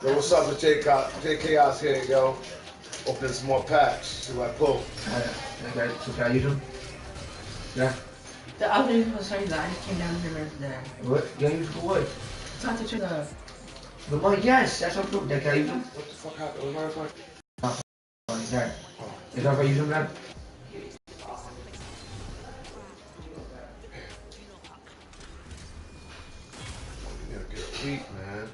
Yo, what's up with J Chaos here, yo? Open some more packs. See what I pull. Okay, so can I use them? Yeah. The other was sorry that I just came down here there. What? Yeah, use for what? Talk to The money, yes, that's what I'm doing. Can I use them? What the fuck happened? Where am I? There. Is that if I use them now? You gotta get a week, man.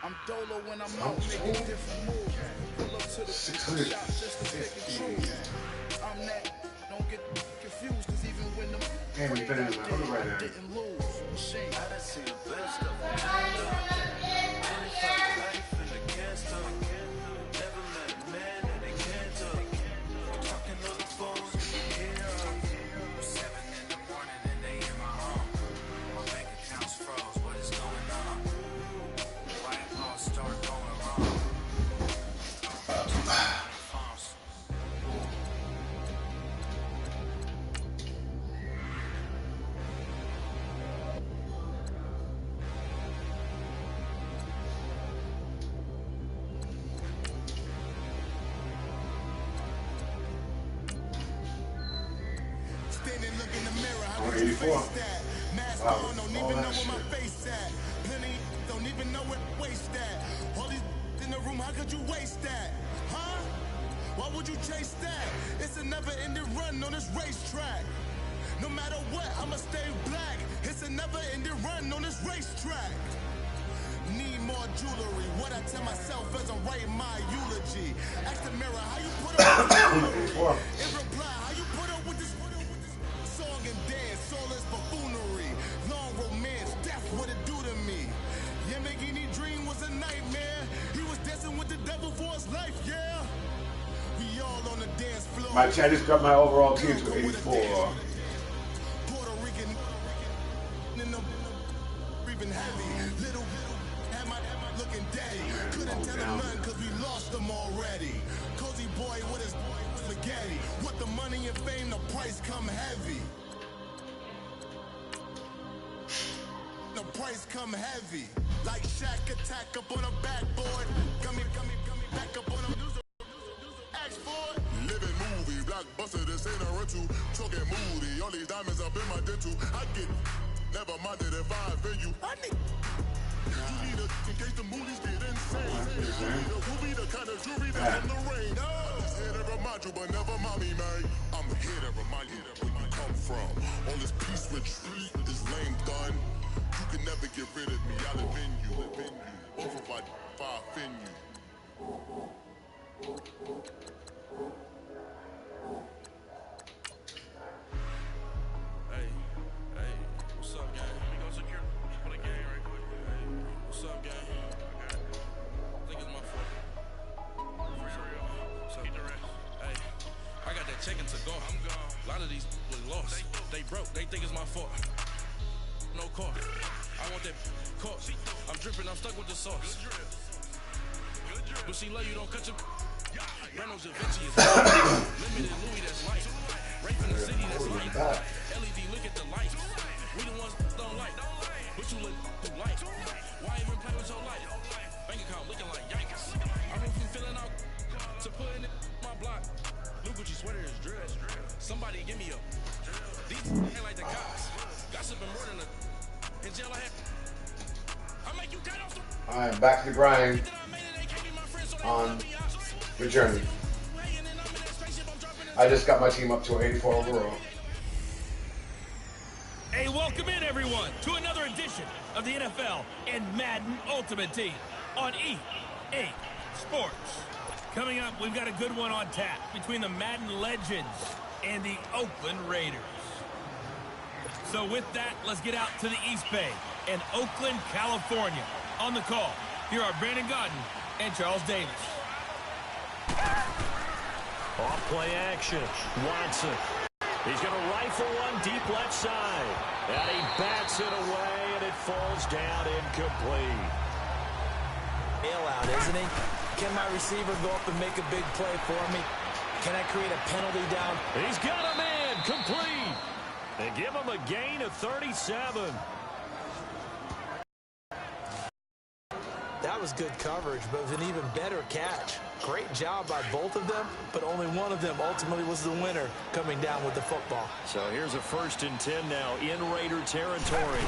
I'm Dolo when I'm out making different moves. Pull up to the shop just to pick and choose. I'm that, don't get confused, cause even when them I didn't lose. Machine. I done seen the best of them. 25 life in the gas tank. Never met a man that they can't talk. Talking on the phones, here. 7 in the morning and they in my home. My bank account's froze, what is going on? Why it all start going wrong? Standing, look in the mirror, how would you face that? Mask on, don't even know where my face at. Plenty don't even know where waste that. All these in the room, how could you waste that? Huh? Why would you chase that? It's a never-ending run on this racetrack. No matter what, I'ma stay black. It's a never-ending run on this racetrack. Need more jewelry. What I tell myself as I'm writing my eulogy. Ask the mirror, how you put up with this? In reply, how you put up with this? Song and dance, all this buffoonery. Long romance, death, what it do to me? Yamagini dream was a nightmare. He was dancing with the devil for his life, yeah. We all on the dance floor. I just got my overall team to 84. Puerto Rican in the breathing heavy. Little had my looking daddy. Couldn't tell him nothing cause we lost them already. Cozy boy with his spaghetti. What the money and fame, the price come heavy. The price come heavy. Like Shaq attack up on a backboard. Gummy, back up on a ask for it. Living movie, blockbuster, this ain't a rental. Talking moody, all these diamonds up in my dental. I get never minded if I offend you. I need you need a in case the movies get insane. You need a movie, the kind of jewelry that's in the rain. I'm just here to remind you, but never mind me, man. I'm here to remind you where you come from. All this peace retreat is lame done. You can never get rid of me. I'll offend you. Over if I offend you. Hey, what's up, gang? Let me go secure for the gang right quick. Hey, what's up, gang? I think it's my fault. For real. So keep the rest. Hey, I got that chicken to go. I'm gone. A lot of these was lost. They broke. They think it's my fault. No cost. I want that cost. I'm dripping. I'm stuck with the sauce. Good drip. But she love you. Don't cut your. Reynolds Da Vinci is limited Louis that's light. Right from the city that's light. LED, look at the lights. We the ones don't like. But you look too light. Why even play with your light? Bank account looking like yikes. I went from filling out to putting it in my block. New Gucci sweater is dress. Somebody give me a. These ain't like the cops. Gossiping more than a. In jail I have. I make you cut off the. Alright, back to the grind on the journey. I just got my team up to 84 overall. Hey, welcome in everyone to another edition of the NFL and Madden Ultimate Team on EA Sports. Coming up, we've got a good one on tap between the Madden Legends and the Oakland Raiders. So with that, let's get out to the East Bay in Oakland, California. On the call, here are Brandon Gaudin and Charles Davis. Off play action. Watson. He's going to rifle one deep left side. And he bats it away, and it falls down incomplete. Bailout, isn't he? Can my receiver go up and make a big play for me? Can I create a penalty down? He's got a man complete. They give him a gain of 37. That was good coverage, but it was an even better catch. Great job by both of them, but only one of them ultimately was the winner coming down with the football. So here's a 1st and 10 now in Raider territory.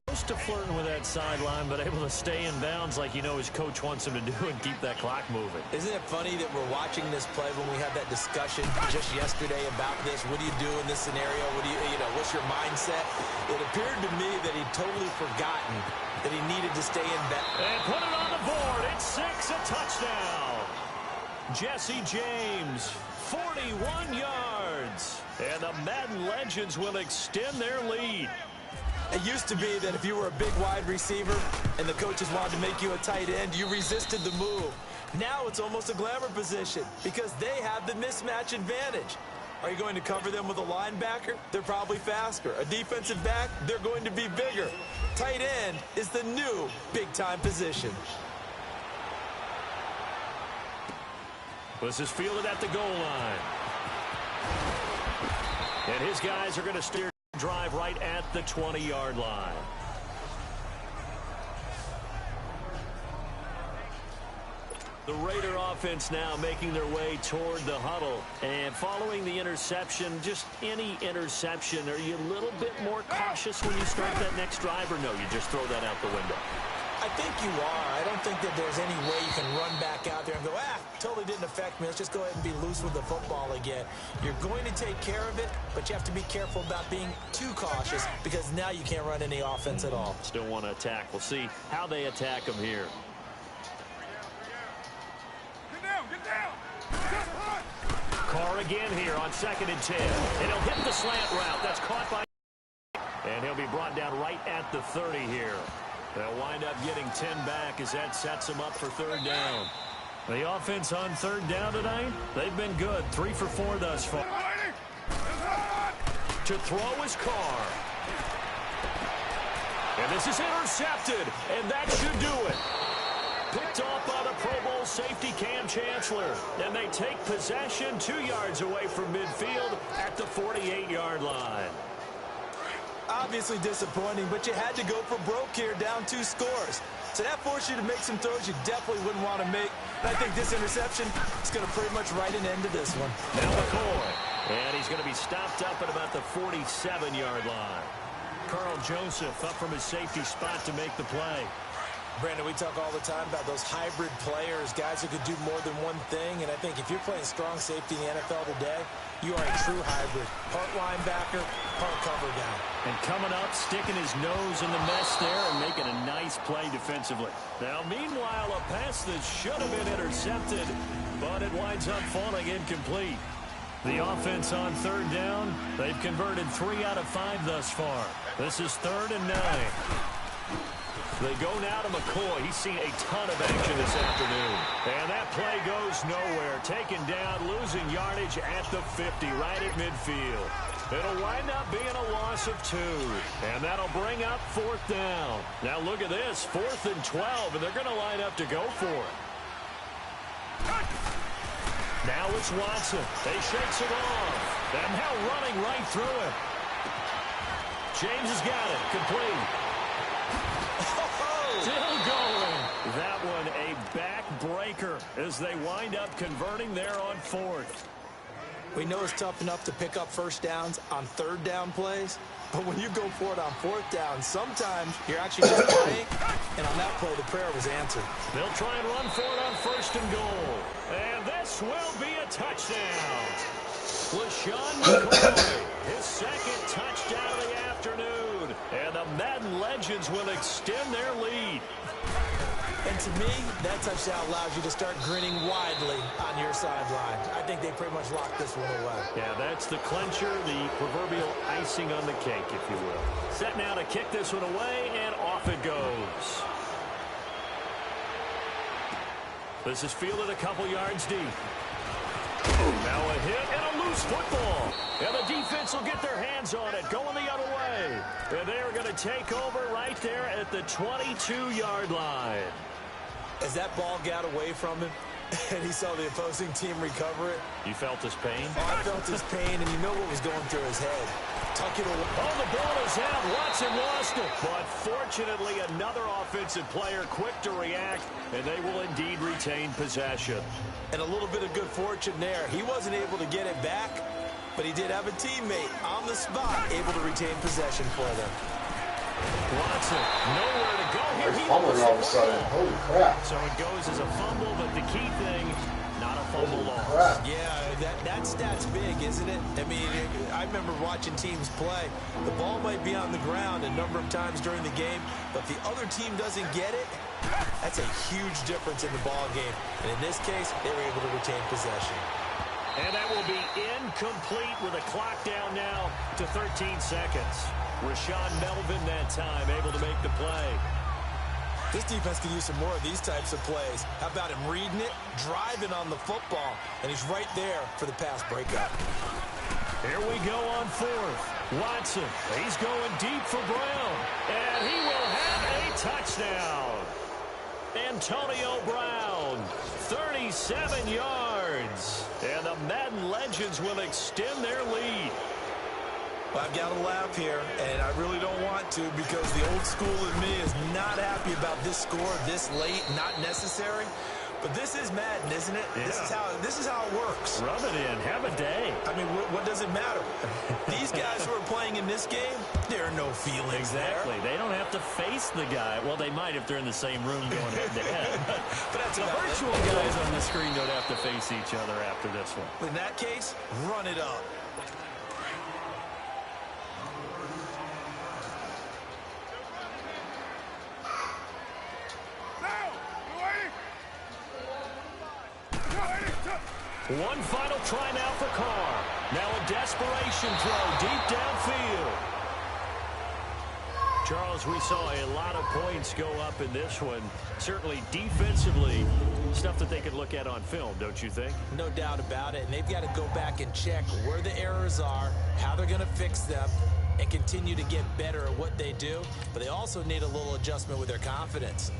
Close to flirting with that sideline, but able to stay in bounds like you know his coach wants him to do and keep that clock moving. Isn't it funny that we're watching this play when we had that discussion just yesterday about this? What do you do in this scenario? What do you know, what's your mindset? It appeared to me that he'd totally forgotten that he needed to stay in bounds. And put it on the board. It's 6, a touchdown. Jesse James, 41 yards. And the Madden Legends will extend their lead. It used to be that if you were a big wide receiver and the coaches wanted to make you a tight end, you resisted the move. Now it's almost a glamour position because they have the mismatch advantage. Are you going to cover them with a linebacker? They're probably faster. A defensive back? They're going to be bigger. Tight end is the new big-time position. This is fielded at the goal line. And his guys are going to steer drive right at the 20-yard line. The Raider offense now making their way toward the huddle. And following the interception, just any interception, are you a little bit more cautious when you start that next drive, or no, you just throw that out the window? I think you are. I don't think that there's any way you can run back out there and go, totally didn't affect me. Let's just go ahead and be loose with the football again. You're going to take care of it, but you have to be careful about being too cautious because now you can't run any offense at all. Still want to attack. We'll see how they attack him here. Carr again here on 2nd and 10. And he'll hit the slant route. That's caught by... And he'll be brought down right at the 30 here. They'll wind up getting 10 back as that sets them up for 3rd down. The offense on 3rd down tonight, they've been good. 3 for 4 thus far. To throw is Carr. And this is intercepted, and that should do it. Picked off by the Pro Bowl safety Cam Chancellor. And they take possession 2 yards away from midfield at the 48-yard line. Obviously disappointing, but you had to go for broke here, down 2 scores. So that forced you to make some throws you definitely wouldn't want to make. And I think this interception is going to pretty much write an end to this one. Now McCoy. And he's going to be stopped up at about the 47-yard line. Carl Joseph up from his safety spot to make the play. Brandon, we talk all the time about those hybrid players, guys who could do more than one thing. And I think if you're playing strong safety in the NFL today, you are a true hybrid. Part linebacker, part cover guy. And coming up, sticking his nose in the mess there and making a nice play defensively. Now, meanwhile, a pass that should have been intercepted, but it winds up falling incomplete. The offense on 3rd down, they've converted 3 out of 5 thus far. This is 3rd and 9. They go now to McCoy. He's seen a ton of action this afternoon. And that play goes nowhere. Taken down, losing yardage at the 50, right at midfield. It'll wind up being a loss of 2. And that'll bring up 4th down. Now look at this, 4th and 12, and they're going to line up to go for it. Now it's Watson. They shakes it off. And now running right through it. James has got it. Complete. Still going. That one a backbreaker as they wind up converting there on 4th. We know it's tough enough to pick up 1st downs on 3rd down plays, but when you go for it on 4th down, sometimes you're actually just praying, and on that play, the prayer was answered. They'll try and run for it on 1st and goal. And this will be a touchdown. LeSean McCoy, his 2nd touchdown of the afternoon. And the Madden Legends will extend their lead. And to me, that touchdown allows you to start grinning widely on your sideline. I think they pretty much locked this one away. Yeah, that's the clincher, the proverbial icing on the cake, if you will. Set now to kick this one away, and off it goes. This is fielded a couple yards deep. Now a hit and a loose football. And the defense will get their hands on it, going the other way. And they are going to take over right there at the 22-yard line. As that ball got away from him, and he saw the opposing team recover it. You felt his pain? Oh, I felt his pain, and you know what was going through his head. Tuck it away. Oh, the ball is out. Watson lost it. But fortunately, another offensive player quick to react, and they will indeed retain possession. And a little bit of good fortune there. He wasn't able to get it back, but he did have a teammate on the spot able to retain possession for them. Watson, nowhere to go here. They're fumbling all of a sudden. Holy crap. So it goes as a fumble, but the key thing, not a fumble loss. Crap. Yeah, that stat's big, isn't it? I mean, I remember watching teams play. The ball might be on the ground a number of times during the game, but if the other team doesn't get it, that's a huge difference in the ball game. And in this case, they were able to retain possession. And that will be incomplete with a clock down now to 13 seconds. Rashaan Melvin that time able to make the play. This defense could use some more of these types of plays. How about him reading it, driving on the football, and he's right there for the pass breakup. Here we go on fourth. Watson, he's going deep for Brown, and he will have a touchdown. Antonio Brown, 37 yards. And the Madden Legends will extend their lead. I've got to laugh here, and I really don't want to because the old school in me is not happy about this score this late, not necessary. But this is Madden, isn't it? Yeah. This is how it works. Rub it in. Have a day. I mean, what does it matter? These guys who are playing in this game, there are no feelings exactly. there. They don't have to face the guy. Well, they might if they're in the same room going head to head. But that's the virtual guys on the screen don't have to face each other after this one. In that case, run it up. One final try now for Carr. Now a desperation throw deep downfield. Charles, we saw a lot of points go up in this one. Certainly defensively, stuff that they could look at on film, don't you think? No doubt about it. And they've got to go back and check where the errors are, how they're going to fix them, and continue to get better at what they do. But they also need a little adjustment with their confidence.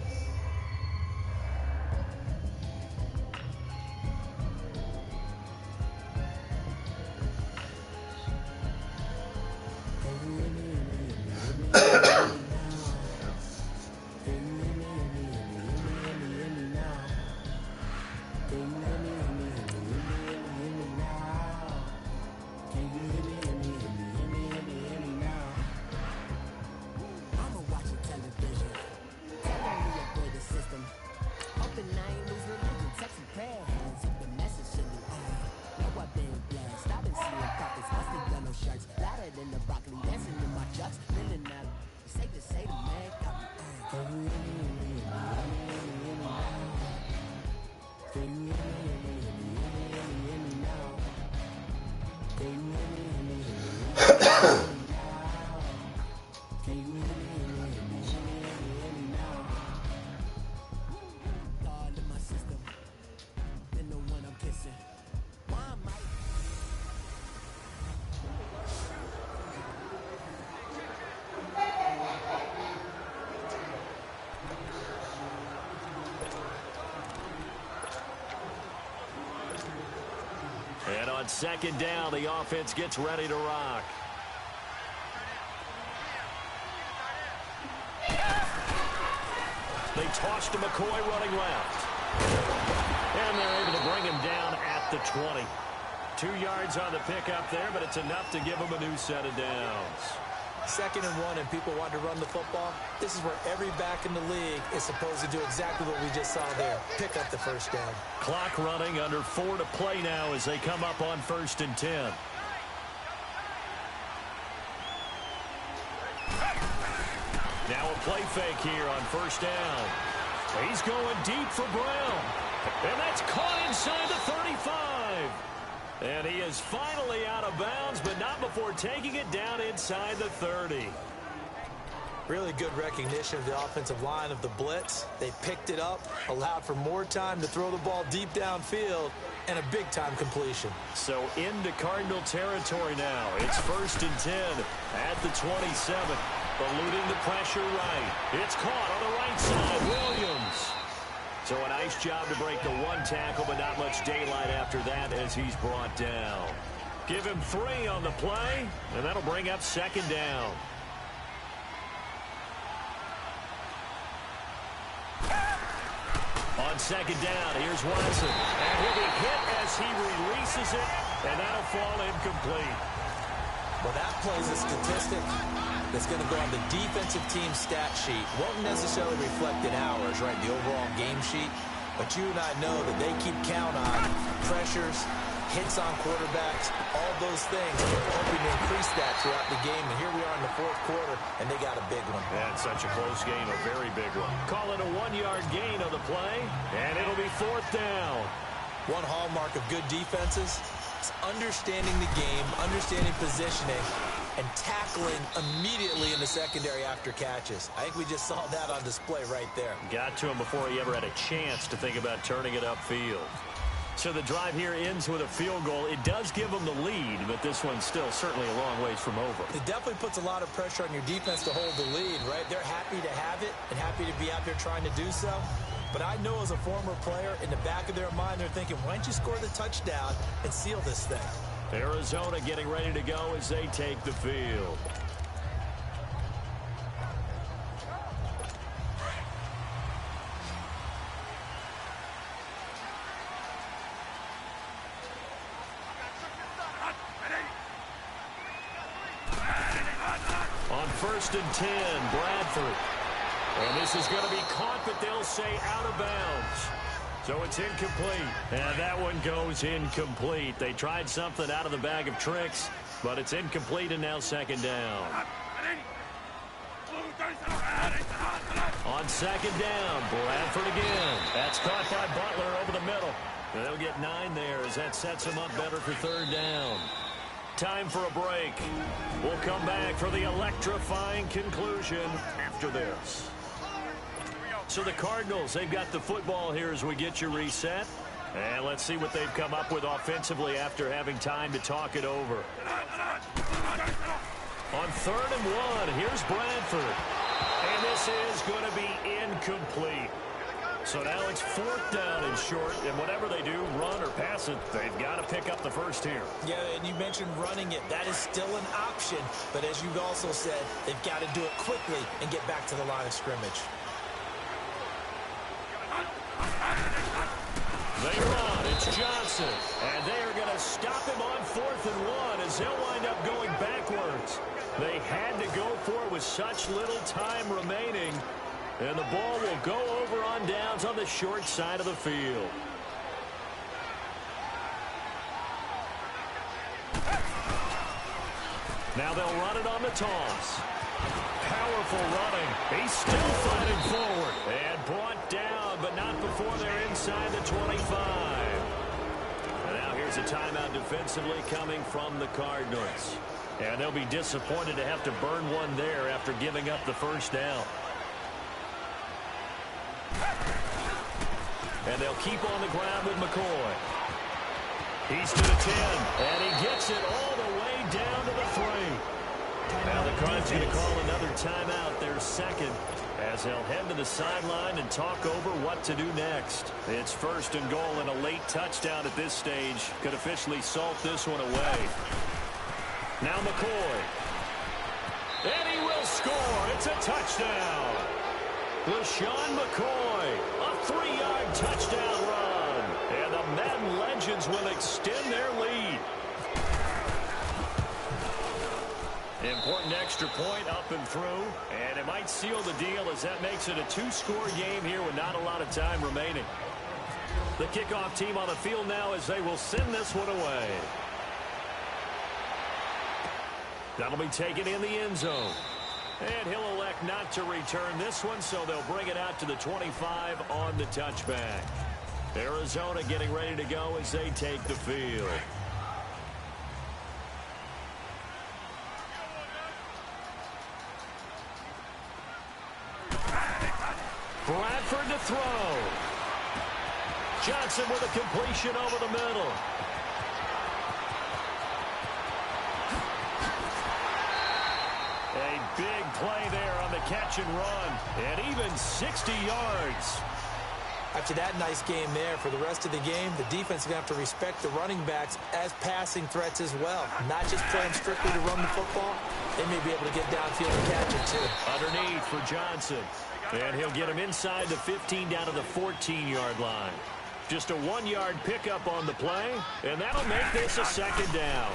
And on second down, the offense gets ready to rock. They toss to McCoy running left. And they're able to bring him down at the 20. 2 yards on the pickup there, but it's enough to give him a new set of downs. 2nd and 1 and people want to run the football. This is where every back in the league is supposed to do exactly what we just saw there. Pick up the first down. Clock running, under 4 to play now as they come up on 1st and 10. Now a play fake here on 1st down. He's going deep for Brown. And that's caught inside the 35. And he is finally out of bounds, but not before taking it down inside the 30. Really good recognition of the offensive line of the blitz. They picked it up, allowed for more time to throw the ball deep downfield, and a big-time completion. So into Cardinal territory now. It's 1st and 10 at the 27. Eluding the pressure right. It's caught on the right side. Williams. So a nice job to break the one tackle, but not much daylight after that as he's brought down. Give him 3 on the play, and that'll bring up 2nd down. On 2nd down, here's Watson. And he'll be hit as he releases it, and that'll fall incomplete. Well, that plays a statistic that's going to go on the defensive team stat sheet. Won't necessarily reflect in ours, right, the overall game sheet. But you and I know that they keep count on pressures, hits on quarterbacks, all those things, hoping to increase that throughout the game. And here we are in the 4th quarter, and they got a big one. And such a close game, a very big one. Call it a 1-yard gain on the play, and it'll be 4th down. One hallmark of good defenses is understanding the game, understanding positioning, and tackling immediately in the secondary after catches. I think we just saw that on display right there. Got to him before he ever had a chance to think about turning it upfield. So the drive here ends with a field goal. It does give them the lead, but this one's still certainly a long ways from over. It definitely puts a lot of pressure on your defense to hold the lead, right? They're happy to have it and happy to be out there trying to do so. But I know as a former player, in the back of their mind, they're thinking, why don't you score the touchdown and seal this thing? Arizona getting ready to go as they take the field. On 1st and 10, Bradford. And this is going to be caught, but they'll say out of bounds. So it's incomplete. And that one goes incomplete. They tried something out of the bag of tricks, but it's incomplete and now 2nd down. On 2nd down, Bradford again. That's caught by Butler over the middle. And they'll get 9 there as that sets them up better for 3rd down. Time for a break. We'll come back for the electrifying conclusion after this. So the Cardinals, they've got the football here as we get you reset. And let's see what they've come up with offensively after having time to talk it over. On 3rd and 1, here's Bradford. And this is going to be incomplete. So now it's 4th down and short, and whatever they do, run or pass it, they've got to pick up the first here. Yeah, and you mentioned running it. That is still an option. But as you've also said, they've got to do it quickly and get back to the line of scrimmage. They run. It's Johnson. And they are going to stop him on 4th and 1 as they'll wind up going backwards. They had to go for it with such little time remaining. And the ball will go over on downs on the short side of the field. Now they'll run it on the toss. Powerful running. He's still fighting forward. And brought down, but not before they're inside the 25. And now here's a timeout defensively coming from the Cardinals. And they'll be disappointed to have to burn one there after giving up the first down. And they'll keep on the ground with McCoy. He's to the 10, and he gets it all the way down to the 3. Now the Cards going to call another timeout, their 2nd, as they'll head to the sideline and talk over what to do next. It's 1st and goal, and a late touchdown at this stage could officially salt this one away. Now McCoy. And he will score. It's a touchdown. LaShawn McCoy, a 3-yard touchdown run. And the Madden Legends will extend their lead. Important extra point up and through, and it might seal the deal as that makes it a 2-score game here with not a lot of time remaining. The kickoff team on the field now as they will send this one away. That'll be taken in the end zone. And he'll elect not to return this one, so they'll bring it out to the 25 on the touchback. Arizona getting ready to go as they take the field. throw. Johnson with a completion over the middle. A big play there on the catch and run. And even 60 yards. After that nice game there, for the rest of the game, the defense is going to have to respect the running backs as passing threats as well. Not just play them strictly to run the football. They may be able to get downfield and catch it, too. Underneath for Johnson. And he'll get him inside the 15 down to the 14-yard line. Just a 1-yard pickup on the play, and that'll make this a second down.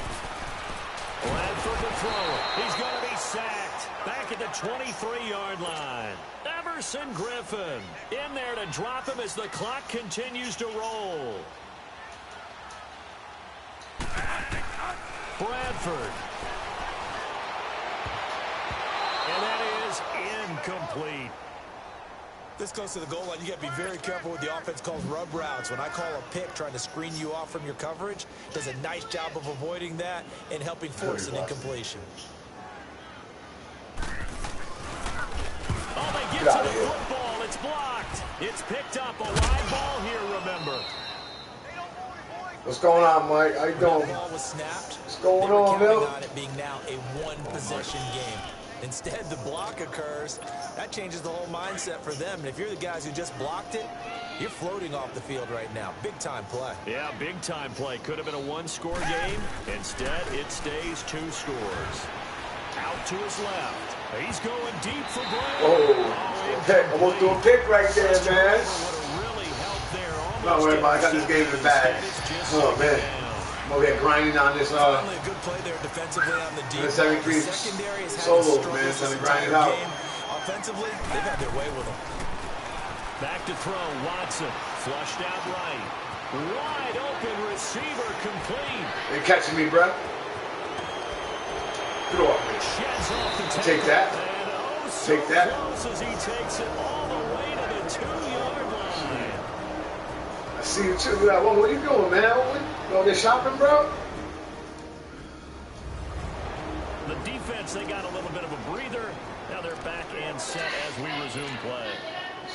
Bradford the thrower. He's going to be sacked. Back at the 23-yard line. Everson Griffin in there to drop him as the clock continues to roll. Bradford. And that is incomplete. This close to the goal line, you got to be very careful with the offense calls rub routes. When I call a pick trying to screen you off from your coverage, does a nice job of avoiding that and helping force an incompletion. Oh, they get to the football. It's blocked. It's picked up. A wide ball here, remember. What's going on, Mike? How you doing? The ball was snapped. What's going They were on, counting Bill? on it being now a one-possession game. Instead, the block occurs. That changes the whole mindset for them. And if you're the guys who just blocked it, you're floating off the field right now. Big-time play. Yeah, big-time play. Could have been a one-score game. Instead, it stays 2 scores. Out to his left. He's going deep for Brown. Oh, pick. I want to do a pick right there, man. Really helped there. Not worried about it. I got this game in the bag. Oh, man. I'm over here grinding on this, Finally, a good play there defensively on the defense. 73 secondary has had solos, struggles man, this trying to grind it entire out. game. Offensively, they've had their way with them. Back to throw. Watson flushed out right. Wide open receiver complete. They catching me, bro. Get off me. Sheds off the tackle. Take that. And oh, so Take that. close as he takes it all the way to the 2-yard line. I see you too. What are you doing, man? You over there shopping, bro? The defense, they got a little bit of a breather. Now they're back and set as we resume play.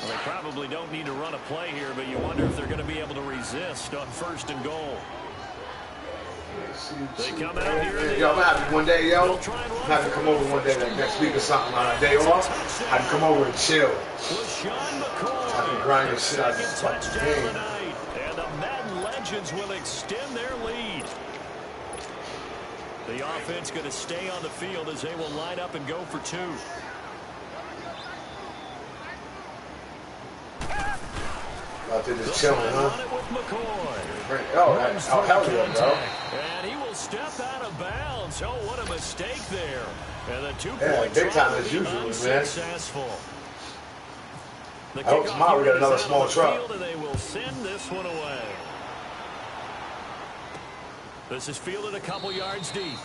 Well, they probably don't need to run a play here, but you wonder if they're going to be able to resist on 1st and goal. They come out here. Yo, I'm happy one day, yo. I'm happy to come over one day, like next week or something, on a day off. I can come over and chill. I can grind this shit out of this fucking game. And the Madden Legends will extend their lead. The offense going to stay on the field as they will line up and go for 2. Out there just chilling, huh? Oh, hell yeah, bro. And he will step out of bounds. Oh, what a mistake there. And the 2-point Yeah, big time as usual, man. unsuccessful. I hope tomorrow we got another small truck. And they will send this one away. This is fielded a couple yards deep.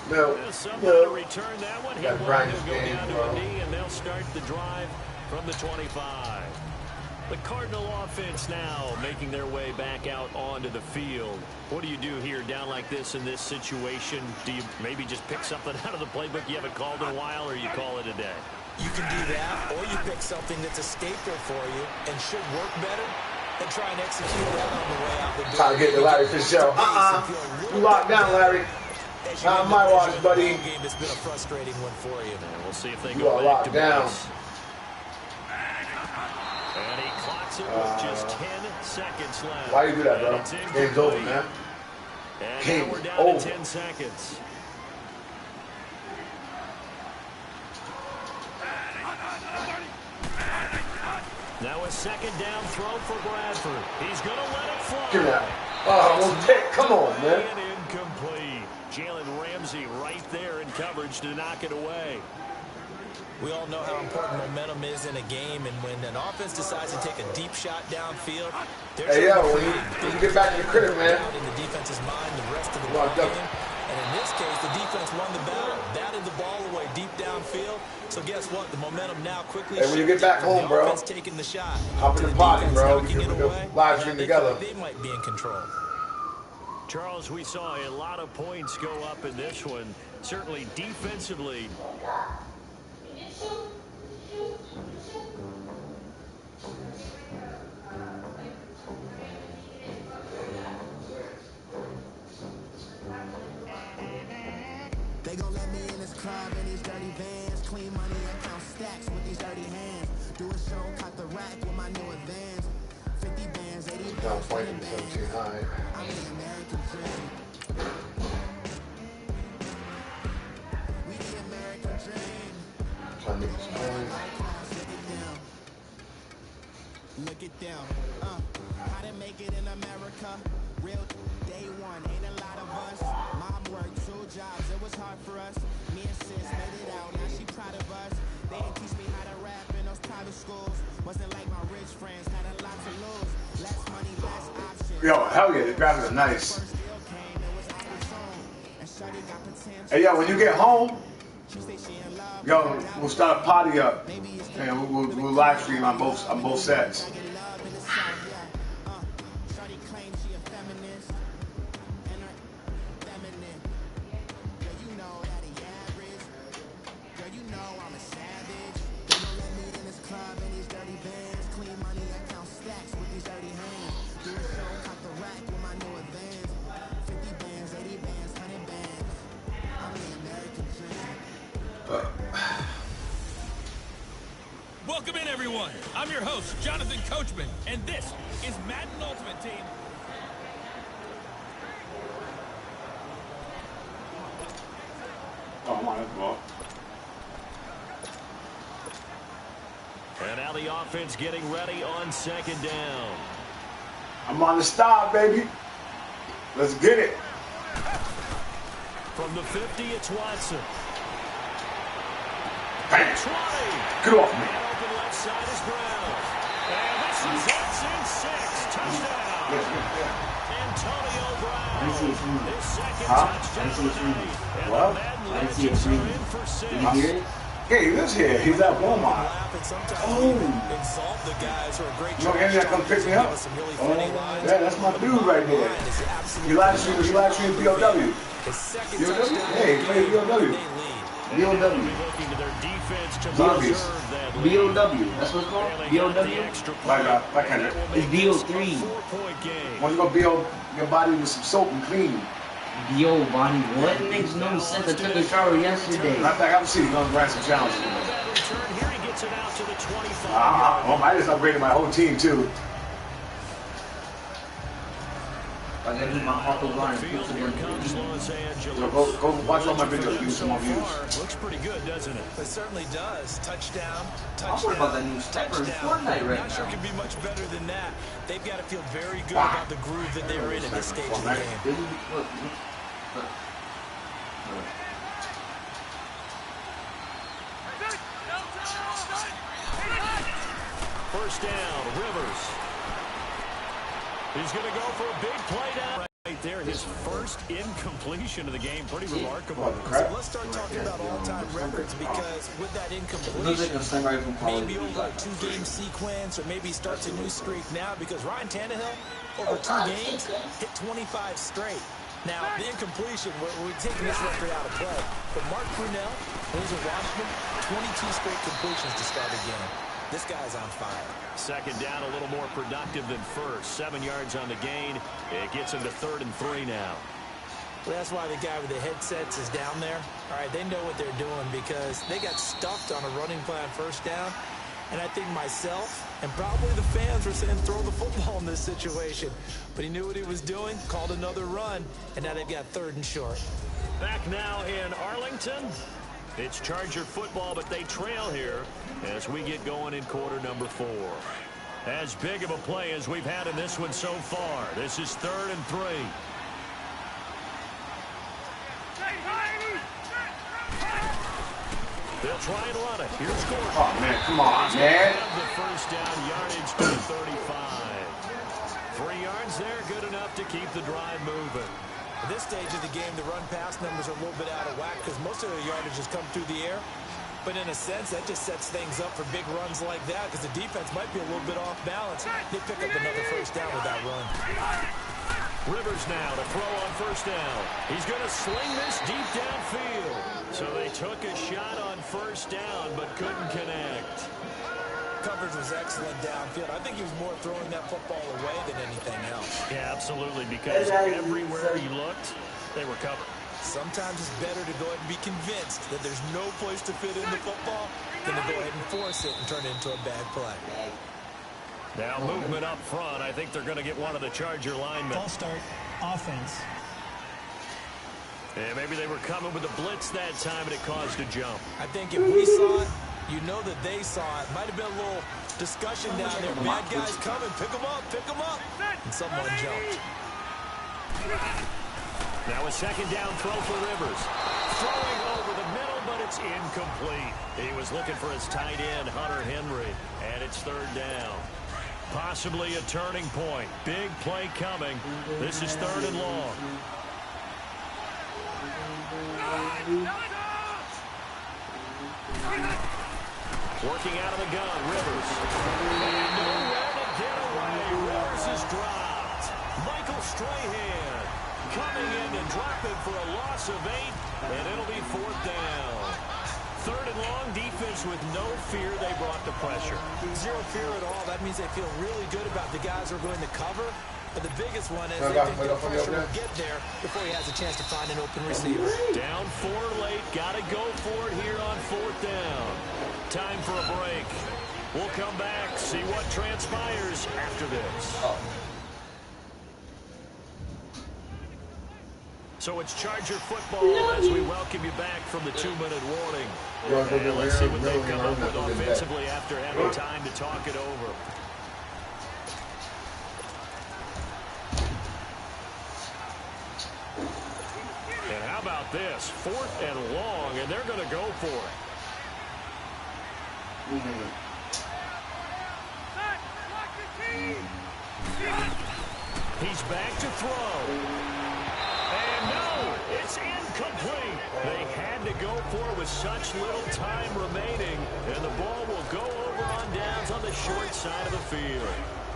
Someone to return that one. He will go down to a knee, and they'll start the drive from the 25. The Cardinal offense now making their way back out onto the field. What do you do here down like this in this situation? Do you maybe just pick something out of the playbook you haven't called in a while, or you call it a day? You can do that, or you pick something that's a staple for you and should work better and try and execute that on the way out the door. Trying to get to Larry Fitzgerald. You locked down, Larry. Not my watch, buddy. Game that's been a frustrating one for you. And we'll see if they You go are back to locked down. base. And he clocks it with just 10 seconds left. Why you do that, bro? Game's over, man. And Game's now we're down over. to 10 seconds. Now a second down throw for Bradford. He's going to let it fly. Give me that. Oh, one pick. Come on, man. And incomplete. Jalen Ramsey right there in coverage to knock it away. We all know how important momentum is in a game, and when an offense decides to take a deep shot downfield, they're Hey, yo, trying when you get back to the crib, man. in the defense's mind the rest of the Well, ball game. And in this case, the defense won the battle, batted the ball away deep downfield. So guess what? The momentum now quickly Hey, when you get back shifted from home, the bro, offense taking the shot hop in to the potty, defense bro. knocking We it can away. live stream They together. feel like they might be in control. Charles, we saw a lot of points go up in this one. Certainly defensively. They gon' let me in this club in these dirty vans. Clean money and count stacks with these dirty hands. Do a show, cut the rack with my new advance. 50 bands, 80 Down bands, 20 100 to bands. 17 high. I'm the American dream. We the American dream. Trying to make this coin. Look at them. How to make it in America. Real day one. Ain't a lot of us. Mom worked 2 jobs. It was hard for us. Me and sis made it out. Now she proud of us. They didn't teach me how to rap in those private schools. Wasn't like my rich friends. Had a lot to lose. Less money, less options. Yo, hell yeah, the graphics are nice. Hey, yo, when you get home, yo, we'll start a party up, and we'll live stream on both sets. Welcome in, everyone. I'm your host, Jonathan Coachman, and this is Madden Ultimate Team. Oh, my ball. And now the offense getting ready on 2nd down. I'm on the stop, baby. Let's get it. From the 50, it's Watson. Bang. 20. Get off me. And open left side is Brown. And this is Watson, 6. Touchdown. Antonio Brown. His second touchdown today. And What? the Madden Legends are in for 6. Did you hear it? Yeah, he lives here. He's at Walmart. Oh. Insult the guys who are great. You know, Andy, come pick me up. Yeah, that's my dude right there. He live streamed BOW. BOW? Hey, he played BOW. BOW. Looking to their defense to Zombies. preserve that lead. BOW. That's what it's called? BOW? Like Kendrick. It's BO3. 4-point game. Why don't you go BO your body with some soap and clean? BO body. What makes no sense? I took a shower yesterday. Matter of fact, I'm seeing going to some challenges. Return here, he gets it out to the 25. Well, I just upgraded my whole team too. I gotta do my heart of line. Field, here comes Los Angeles. So go watch all my videos. Give me some more views. Looks pretty good, doesn't it? It certainly does. Touchdown, I'm touchdown. worried about that new stepper in Fortnite right Not sure it now. can be much better than that. They've got to feel very good about the groove that they're in at this stage of the game. Look. First down, Rivers. He's going to go for a big play down right there. His first incompletion of the game. Pretty remarkable. So let's start talking about all-time records because with that incompletion, maybe over a 2-game sequence or maybe starts a new streak now because Ryan Tannehill, over 2 games, hit 25 straight. Now, the incompletion, we're taking this record out of play. But Mark Brunell, when he was in Washington, 22 straight completions to start a game. This guy's on fire. Second down, a little more productive than first. 7 yards on the gain. It gets him to 3rd and 3 now. Well, that's why the guy with the headsets is down there. All right, they know what they're doing because they got stuffed on a running play on first down. And I think myself and probably the fans were saying throw the football in this situation. But he knew what he was doing, called another run, and now they've got 3rd and short. Back now in Arlington. It's Charger football, but they trail here as we get going in quarter number 4. As big of a play as we've had in this one so far. This is 3rd and 3. They'll try and run it. Here's Gordon. Oh man, come on, man. The first down yardage to the 35. 3 yards there, good enough to keep the drive moving. At this stage of the game, the run-pass numbers are a little bit out of whack because most of their yardage has come through the air. But in a sense, that just sets things up for big runs like that because the defense might be a little bit off balance. They pick up another first down with that run. Rivers now to throw on first down. He's going to sling this deep downfield. So they took a shot on first down but couldn't connect. Coverage was excellent downfield. I think he was more throwing that football away than anything else. Yeah, absolutely, because everywhere he looked, they were covered. Sometimes it's better to go ahead and be convinced that there's no place to fit in the football than to go ahead and force it and turn it into a bad play. Now movement up front. I think they're going to get one of the Charger linemen. False start, offense. Yeah, maybe they were coming with a blitz that time and it caused a jump. I think if we saw it, you know that they saw it. Might have been a little discussion down there. Bad guys coming. Pick them up. Pick them up. And someone jumped. Now a second down throw for Rivers. Throwing over the middle, but it's incomplete. He was looking for his tight end, Hunter Henry, and it's third down. Possibly a turning point. Big play coming. This is third and long. Working out of the gun, Rivers. And nowhere to get away. Rivers is dropped. Michael Strahan coming in and dropping for a loss of 8, and it'll be fourth down. Third and long, defense with no fear. They brought the pressure. Zero fear at all. That means they feel really good about the guys who are going to cover. But the biggest one is they think the pressure will get there before he has a chance to find an open receiver. Down 4 late. Got to go for it here on fourth down. Time for a break. We'll come back, see what transpires after this. So it's Charger football as we welcome you back from the 2-minute warning. And let's see what they've come up with offensively after having time to talk it over. And how about this? 4th and long, and they're going to go for it. He's back to throw. And no, it's incomplete. They had to go for it with such little time remaining, and the ball will go over on downs on the short side of the field.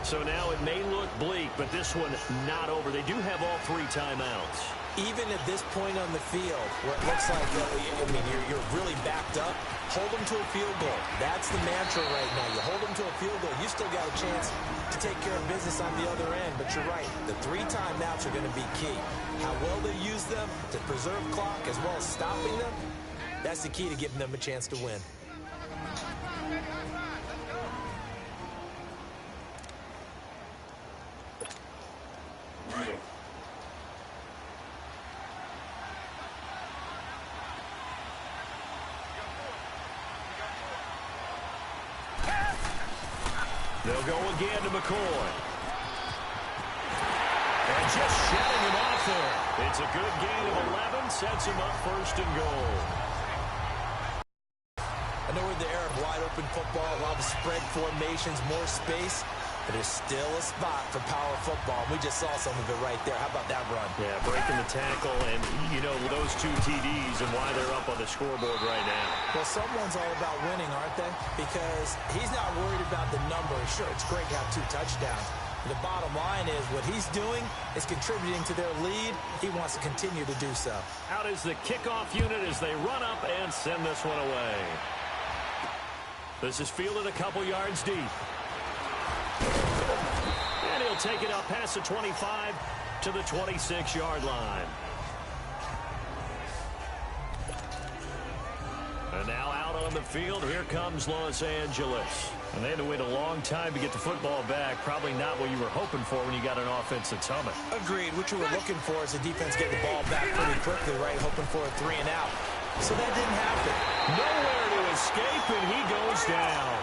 So now it may look bleak, but this one not over. They do have all 3 timeouts. Even at this point on the field, where it looks like you're really backed up, hold them to a field goal. That's the mantra right now. You hold them to a field goal, you still got a chance to take care of business on the other end. But you're right, the 3 timeouts are going to be key. How well they use them to preserve clock as well as stopping them, that's the key to giving them a chance to win. They'll go again to McCoy. And just shutting him off there. It's a good gain of 11, sets him up first and goal. I know we're in the era of wide-open football, a lot of spread formations, more space, but there's still a spot for power football. We just saw some of it right there. How about that run? Yeah, breaking the tackle, and, you know, those 2 TDs and why they're up on the scoreboard right now. Well, someone's all about winning, aren't they? Because he's not worried about the numbers. Sure, it's great to have 2 touchdowns. The bottom line is what he's doing is contributing to their lead. He wants to continue to do so. Out is the kickoff unit as they run up and send this one away. This is fielded a couple yards deep. And he'll take it up past the 25 to the 26-yard line. And now out on the field, here comes Los Angeles. And they had to wait a long time to get the football back. Probably not what you were hoping for when you got an offense that's humming. Agreed. What you were looking for is the defense get the ball back pretty quickly, right? Hoping for a 3 and out. So that didn't happen. Nowhere to escape, and he goes down.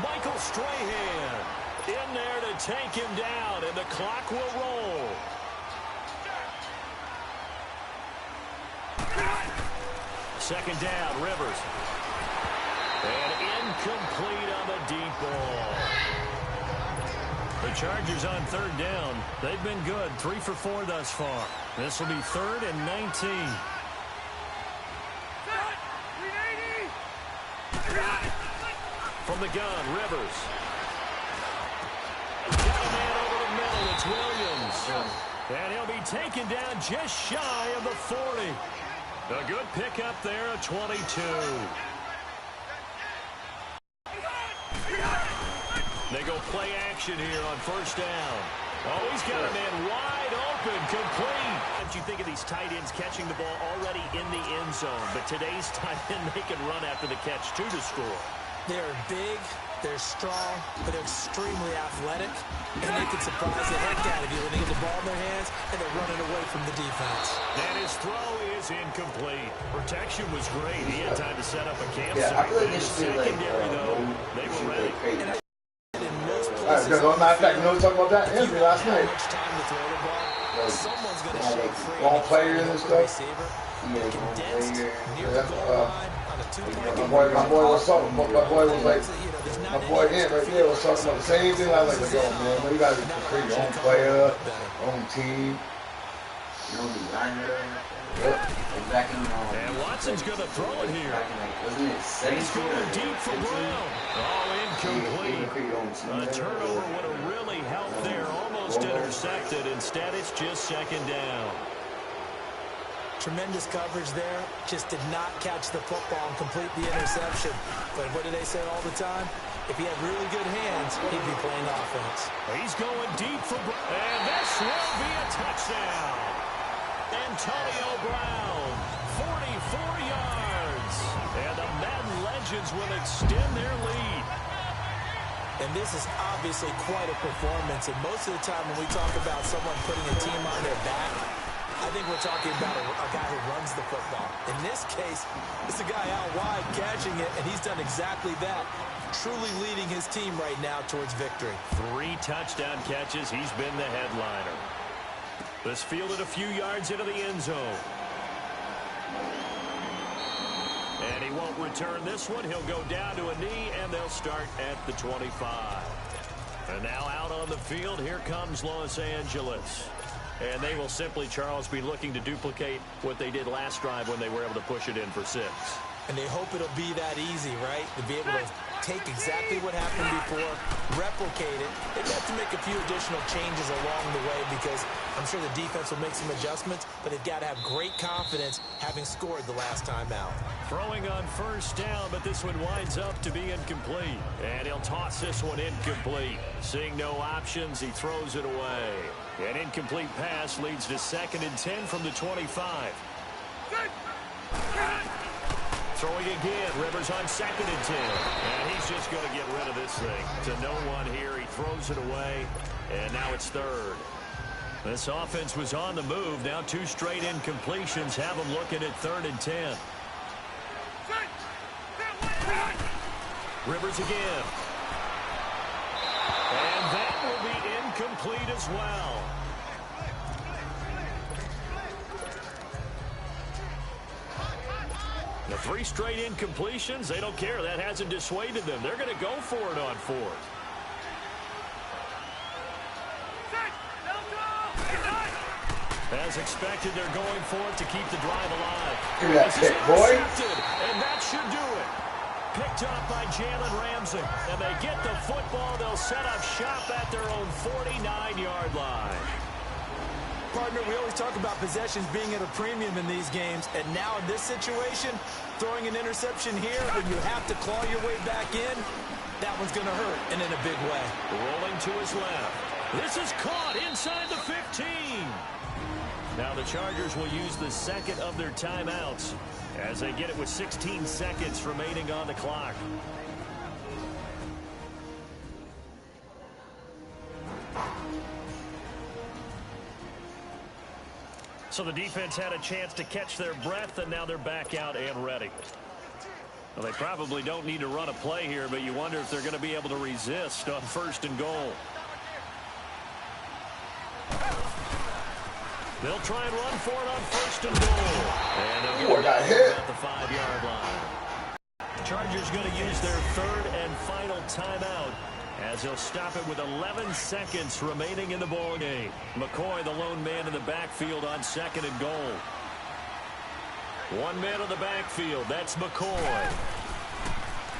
Michael Strahan in there to take him down, and the clock will roll. Second down, Rivers. And incomplete on the deep ball. The Chargers on third down. They've been good, 3 for 4 thus far. This will be 3rd and 19. From the gun, Rivers. Got a man over the middle. It's Williams. And he'll be taken down just shy of the 40. A good pickup there, a 22. They go play action here on first down. Oh, he's got a man wide open, complete. What you think of these tight ends catching the ball already in the end zone, but today's tight end, they can run after the catch, too, to score. They're big, they're strong, but they're extremely athletic, and they can surprise the heck out of you when they get the ball in their hands and they're running away from the defense. And his throw is incomplete. Protection was great. He had time to set up a campsite. Yeah, I feel like they should do like, secondary, though, they were ready. In most All places, right, matter of fact, you know what we're talking about that? Anthony last night. much time to throw the ball, someone's going to shake free. Long player and stuff. Receiver, condensed, near the Yeah, goal line on a two-point my boy was talking. My boy was like, my boy Ant right there was talking about the same thing. I was like, yo, man, you gotta create your own player, your own team. You know, designer. Yep. Like back in, And Watson's going to throw it here. back in, like, wasn't it 17 He's going deep for Brown. Oh, incomplete. create your own team. A turnover would have really helped there. Almost intercepted. Instead, it's just second down. Tremendous coverage there. Just did not catch the football and complete the interception. But what do they say all the time? If he had really good hands, he'd be playing offense. He's going deep for Brown. And this will be a touchdown. Antonio Brown, 44 yards. And the Madden Legends will extend their lead. And this is obviously quite a performance. And most of the time when we talk about someone putting a team on their back, I think we're talking about a guy who runs the football. In this case, it's a guy out wide catching it, and he's done exactly that, truly leading his team right now towards victory. 3 touchdown catches. He's been the headliner. This fielded a few yards into the end zone. And he won't return this one. He'll go down to a knee, and they'll start at the 25. And now out on the field, here comes Los Angeles. And they will simply, Charles, be looking to duplicate what they did last drive when they were able to push it in for 6. And they hope it'll be that easy, right? To be able to take exactly what happened before, replicate it. They've got to make a few additional changes along the way because I'm sure the defense will make some adjustments, but they've got to have great confidence having scored the last time out. Throwing on first down, but this one winds up to be incomplete. And he'll toss this one incomplete. Seeing no options, he throws it away. An incomplete pass leads to 2nd and 10 from the 25. Throwing again, Rivers on 2nd and 10. And he's just going to get rid of this thing. To no one here, he throws it away. And now it's 3rd. This offense was on the move. Now 2 straight incompletions have them looking at 3rd and 10. Rivers again. And that will be incomplete as well. The 3 straight incompletions, they don't care. That hasn't dissuaded them. They're going to go for it on 4th. As expected, they're going for it to keep the drive alive. Give me that pick, boy. And that should do it. Picked up by Jalen Ramsey. And they get the football. They'll set up shop at their own 49-yard line. Partner, we always talk about possessions being at a premium in these games, and now in this situation, throwing an interception here when you have to claw your way back in, that one's going to hurt, and in a big way. Rolling to his left. This is caught inside the 15. Now the Chargers will use the 2nd of their timeouts as they get it with 16 seconds remaining on the clock. So the defense had a chance to catch their breath, and now they're back out and ready. Well, they probably don't need to run a play here, but you wonder if they're going to be able to resist on 1st and goal. They'll try and run for it on 1st and goal. And they'll got hit at the 5-yard line. The Chargers going to use their 3rd and final timeout as they'll stop it with 11 seconds remaining in the ball game. McCoy, the lone man in the backfield on 2nd and goal. 1 man in the backfield. That's McCoy.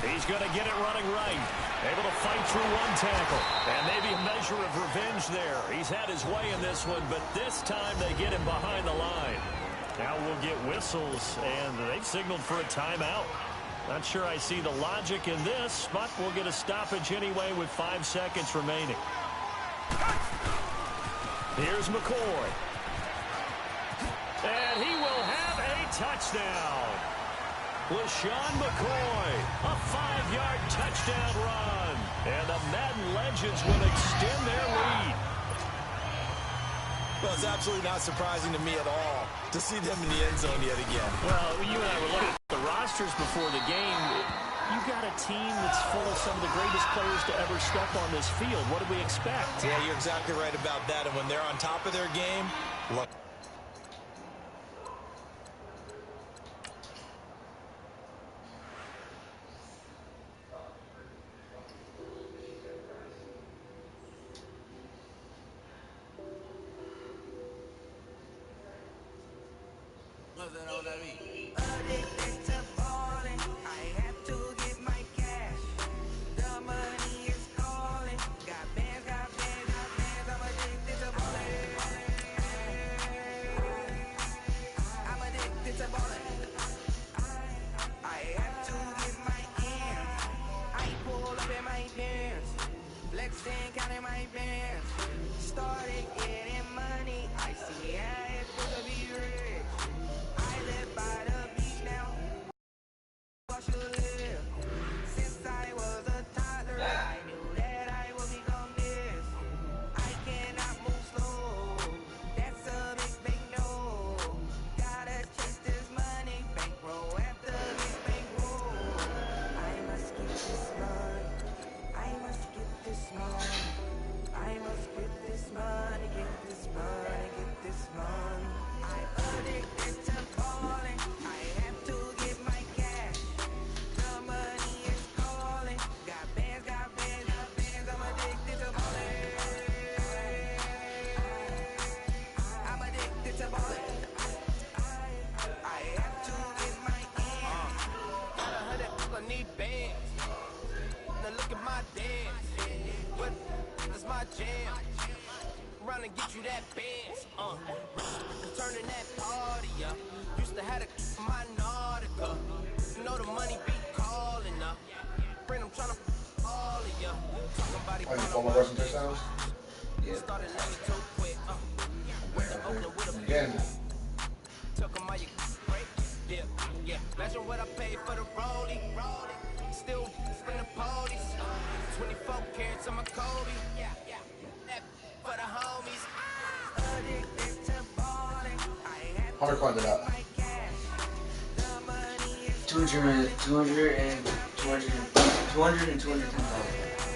He's going to get it running right. Able to fight through 1 tackle. And maybe a measure of revenge there. He's had his way in this one, but this time they get him behind the line. Now we'll get whistles, and they've signaled for a timeout. Not sure I see the logic in this, but we'll get a stoppage anyway with 5 seconds remaining. Here's McCoy. And he will have a touchdown. LeSean McCoy, a 5-yard touchdown run. And the Madden Legends will extend their lead. Well, it's absolutely not surprising to me at all to see them in the end zone yet again. Well, you and I were looking at the rosters before the game. You got a team that's full of some of the greatest players to ever step on this field. What do we expect? Yeah, you're exactly right about that. And when they're on top of their game, look. What's that on that beat? Counting my bands, started getting money. I see how it's supposed to be rich. I live by the beach now. I should live. Since I was a toddler, I knew that I would become this. I cannot move slow. That's a big no. Gotta chase this money, bankroll after this bankroll. I must get this money. I must get this money. I must get this money, get this money, get this money. I'm addicted to balling. I have to get my cash. The money is calling. Got bands, got bands, got bands. I'm addicted to balling. I'm addicted to balling. I have to get my ends. I need bands. Now look at my dance. What is my jam? Run and get you that bands. Turning that party up. Used to have a my Nautica. You know the money be calling up. Friend, I'm trying to all of ya. Talking about it. Oh, you follow rushing touchdowns? Yeah. Started laying too quick. Went to Oakland with a Again. Took them all you break. Yeah. Imagine what I paid for the rollie. Still from the police. 24 carats on my Kobe. Yeah. That for the homies. Addicted to balling. I have How much coin did that? my cash. The money is 210,000.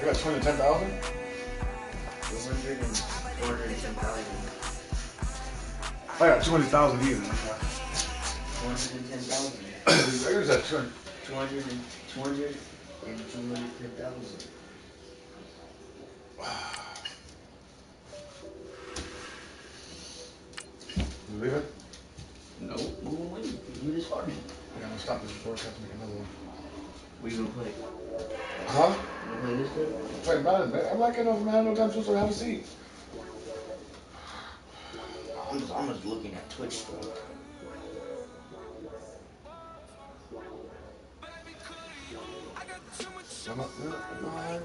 You got 210,000? 210,000. I got 200,000 even. 210,000. I use that 200. 210,000. You leave it? No, we won't win. You just hard. Yeah, I'm gonna stop this before I have to make another one. We gonna play. Huh? You gonna play this game? Play Madden, man. I'm not getting off Madden no time soon, so have a seat. I'm just looking at Twitch stuff. I'm not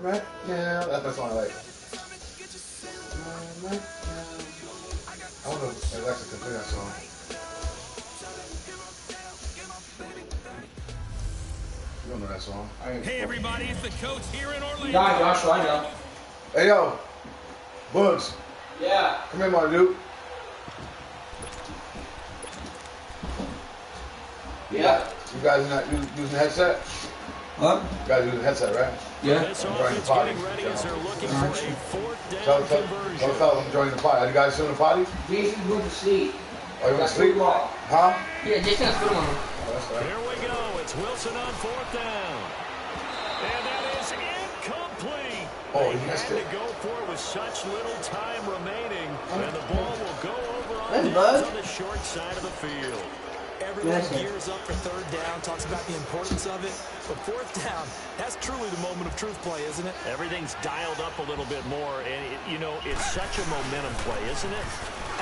right now. That's all I like. Right now. I don't know if Alexa can play that song. You don't know that song. Hey, everybody, it's the coach here in Orlando. Yeah, Joshua, I know. Hey, yo. Bugs. Yeah. Come here, my dude. Yeah. You guys not using the headset? Huh? You guys using the headset, right? Yeah. This offense getting ready as they're looking for a fourth down conversion. Tell them I'm joining the party. Are you guys still in the party? Jason, go to sleep. Are you going to sleep? Huh? Yeah, Jason's good one. Oh, that's right. Here we go. It's Wilson on fourth down. And that is incomplete. Oh, They he missed had it. to go for it with such little time remaining. And the ball will go over Hey, on bud. the short side of the field. Everyone Yes, sir. gears up for third down, talks about the importance of it. But fourth down, that's truly the moment of truth play, isn't it? Everything's dialed up a little bit more. And, it's such a momentum play, isn't it?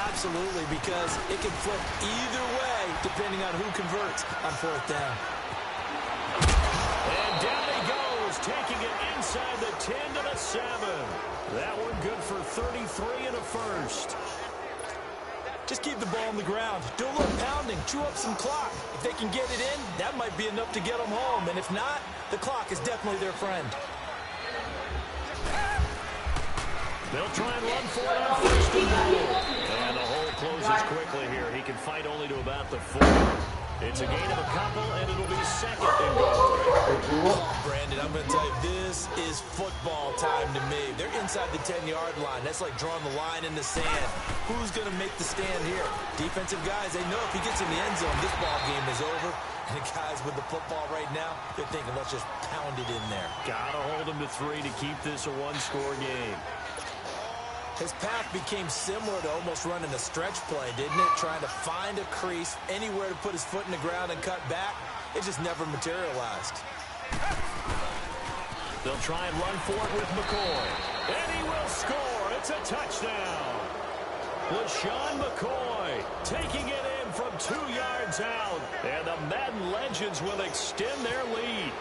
Absolutely, because it can flip either way depending on who converts on fourth down. And down he goes, taking it inside the 10 to the 7. That one good for 33 and a first. Just keep the ball on the ground. Do a little pounding. Chew up some clock. If they can get it in, that might be enough to get them home. And if not, the clock is definitely their friend. They'll try and run for it on first and goal. And the hole closes quickly here. He can fight only to about the 4. It's a gain of a couple, and it'll be second and goal. Brandon, I'm going to tell you, this is football time to me. They're inside the 10-yard line. That's like drawing the line in the sand. Who's going to make the stand here? Defensive guys, they know if he gets in the end zone, this ball game is over. And the guys with the football right now, they're thinking, let's just pound it in there. Got to hold him to 3 to keep this a one-score game. His path became similar to almost running a stretch play, didn't it? Trying to find a crease, anywhere to put his foot in the ground and cut back. It just never materialized. They'll try and run for it with McCoy. And he will score. It's a touchdown. LeSean McCoy taking it in from 2 yards out. And the Madden Legends will extend their lead.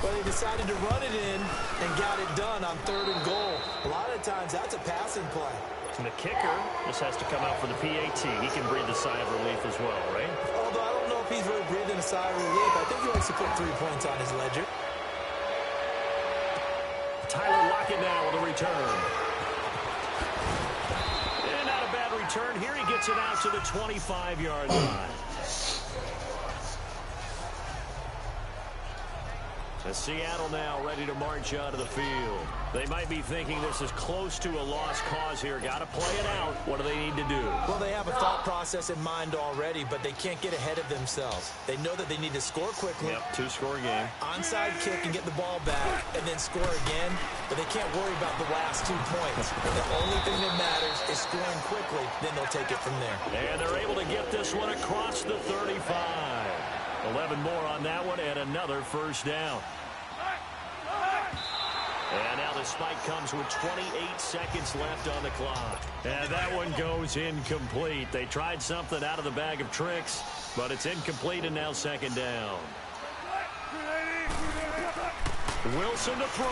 But he decided to run it in and got it done on 3rd and goal. A lot of times, that's a passing play. And the kicker just has to come out for the PAT. He can breathe a sigh of relief as well, right? Although I don't know if he's really breathing a sigh of relief. I think he likes to put 3 points on his ledger. Tyler Lockett now with a return. And not a bad return. Here he gets it out to the 25-yard line. As Seattle now ready to march out of the field. They might be thinking this is close to a lost cause here. Got to play it out. What do they need to do? Well, they have a thought process in mind already, but they can't get ahead of themselves. They know that they need to score quickly. Yep, 2-score game. Onside kick and get the ball back, and then score again. But they can't worry about the last 2 points. The only thing that matters is scoring quickly. Then they'll take it from there. And they're able to get this one across the 35. 11 more on that one, and another first down. And now the spike comes with 28 seconds left on the clock. And that one goes incomplete. They tried something out of the bag of tricks, but it's incomplete, and now second down. Wilson to throw.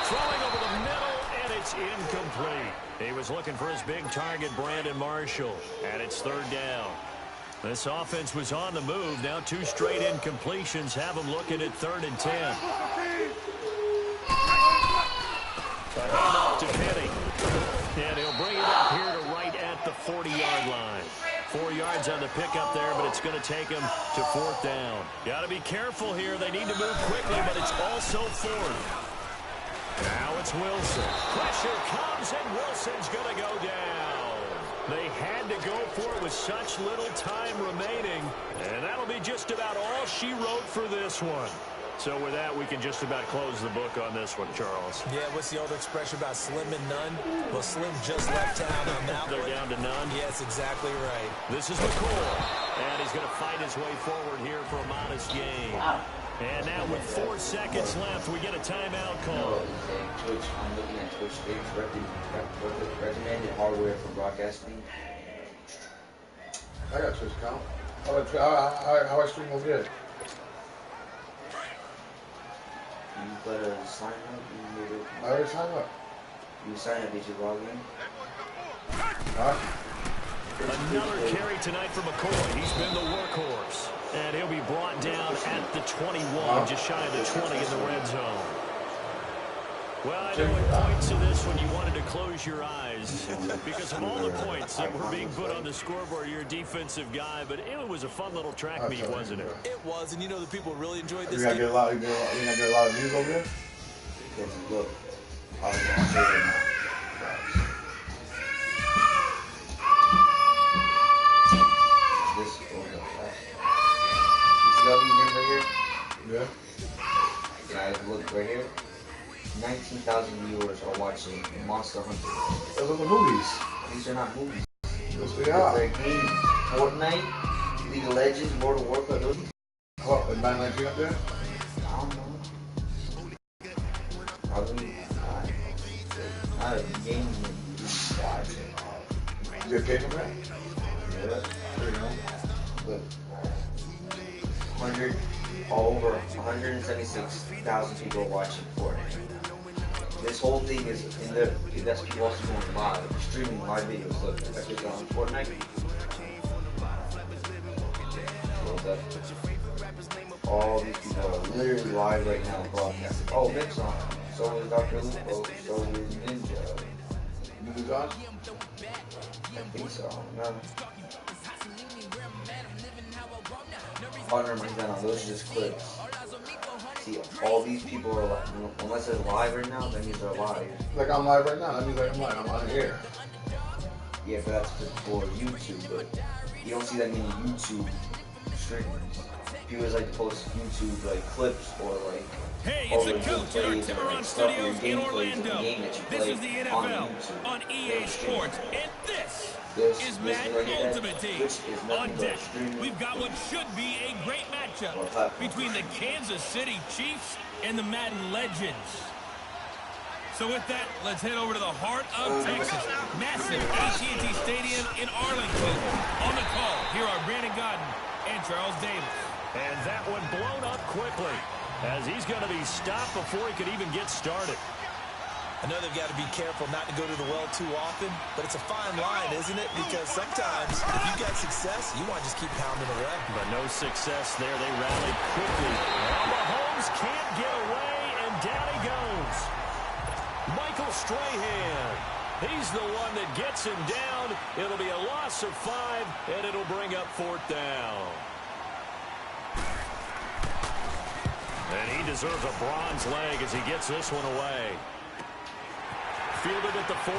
Throwing over the middle, and it's incomplete. He was looking for his big target, Brandon Marshall, and it's 3rd down. This offense was on the move. Now 2 straight incompletions have them looking at 3rd and 10. A handoff to Penny. And he'll bring it up here to right at the 40-yard line. 4 yards on the pickup there, but it's going to take him to 4th down. Got to be careful here. They need to move quickly, but it's also 4th. Now it's Wilson. Pressure comes, and Wilson's going to go down. They had to go for it with such little time remaining. And that'll be just about all she wrote for this one. So with that, we can just about close the book on this one, Charles. Yeah, what's the old expression about slim and none? Well, Slim just left town on that They're down to none? Yes, exactly right. This is McCoy. And he's going to fight his way forward here for a modest gain. And now with 4 seconds left, we get a timeout call. Twitch, I'm looking at Twitch. They've recommended hardware for broadcasting. I got Twitch account. How I stream over there? You gotta sign up. I already signed up. You sign up, did you log in? Huh? Another carry tonight for McCoy. He's been the workhorse. And he'll be brought down at the 21, just shy of the 20 in the red zone. Well, I know in points of this when you wanted to close your eyes because of all the points that were being put on the scoreboard. You're a defensive guy, but it was a fun little track meet, wasn't it? It was, and you know the people really enjoyed this. You gotta get a lot of views over there? Yes, look. I'll show you now. This over you see all these names right here? Yeah. Guys, look right here. 19,000 viewers are watching Monster Hunter. Those are the movies. These are not movies. Yes, they are. They're games. Fortnite, League of Legends, World of Warcraft. Those. Oh, is 919 up there? I don't know. Probably not a game you watch. Is there a pay for that? Yeah. There you go. Look. 100, over 176,000 people watching Fortnite. this whole thing is in the, that's people also going live, streaming live videos. Look, that kid's on Fortnite. All these people are literally live right now broadcasting. Oh, Mick's on. So is Dr. Lupo. So is Ninja. You Josh? I think so. No. Oh, never mind. No, those are just clips. See, all these people are live. Unless they're live right now, that means they're live. Like I'm live right now. That means like I'm live. I'm on air. Yeah, but that's for YouTube. But you don't see that many YouTube streamers. People just like to post YouTube like clips or like. Hey, it's the coach at our Tiburon Studios in Orlando. This is the NFL on EA Sports, and this is Madden Ultimate Team. On deck, we've got what should be a great matchup between the Kansas City Chiefs and the Madden Legends. So with that, let's head over to the heart of Texas. Massive AT&T Stadium in Arlington. On the call, here are Brandon Gaudin and Charles Davis. And that one blown up quickly, as he's going to be stopped before he could even get started. I know they've got to be careful not to go to the well too often, but it's a fine line, isn't it? Because sometimes if you've got success, you want to just keep pounding away. But no success there. They rallied quickly. Well, Mahomes can't get away, and down he goes. Michael Strahan. He's the one that gets him down. It'll be a loss of 5, and it'll bring up 4th down. And he deserves a bronze leg as he gets this one away. Fielded at the 43.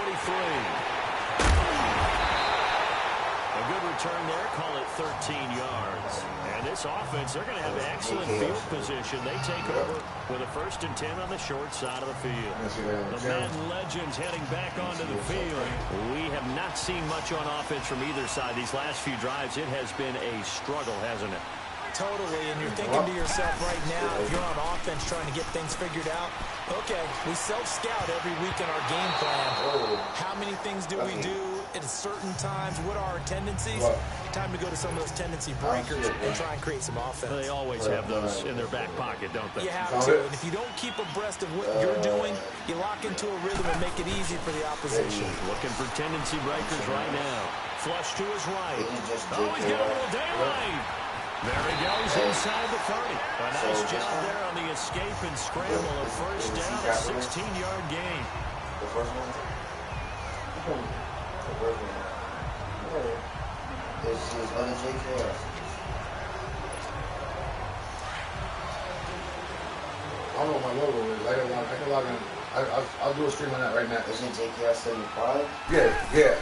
A good return there. Call it 13 yards. And this offense, they're going to have excellent field position. They take over with a 1st and 10 on the short side of the field. The Madden Legends heading back onto the field. We have not seen much on offense from either side. These last few drives, it has been a struggle, hasn't it? Totally, and you're thinking to yourself right now, if you're on offense trying to get things figured out, okay, we self-scout every week in our game plan. How many things do we do at certain times? What are our tendencies? Time to go to some of those tendency breakers and try and create some offense. They always have those in their back pocket, don't they? You have to, and if you don't keep abreast of what you're doing, you lock into a rhythm and make it easy for the opposition. Looking for tendency breakers right now. Flush to his right. Oh, he's got a little daylight. There he goes inside the 30. A nice job there on the escape and scramble. A 1st down, a 16-yard gain. The first one? The first one. This is other JKS. I don't know what my logo is. I can log in. I'll do a stream on that right now. Isn't JKS 75? Yeah.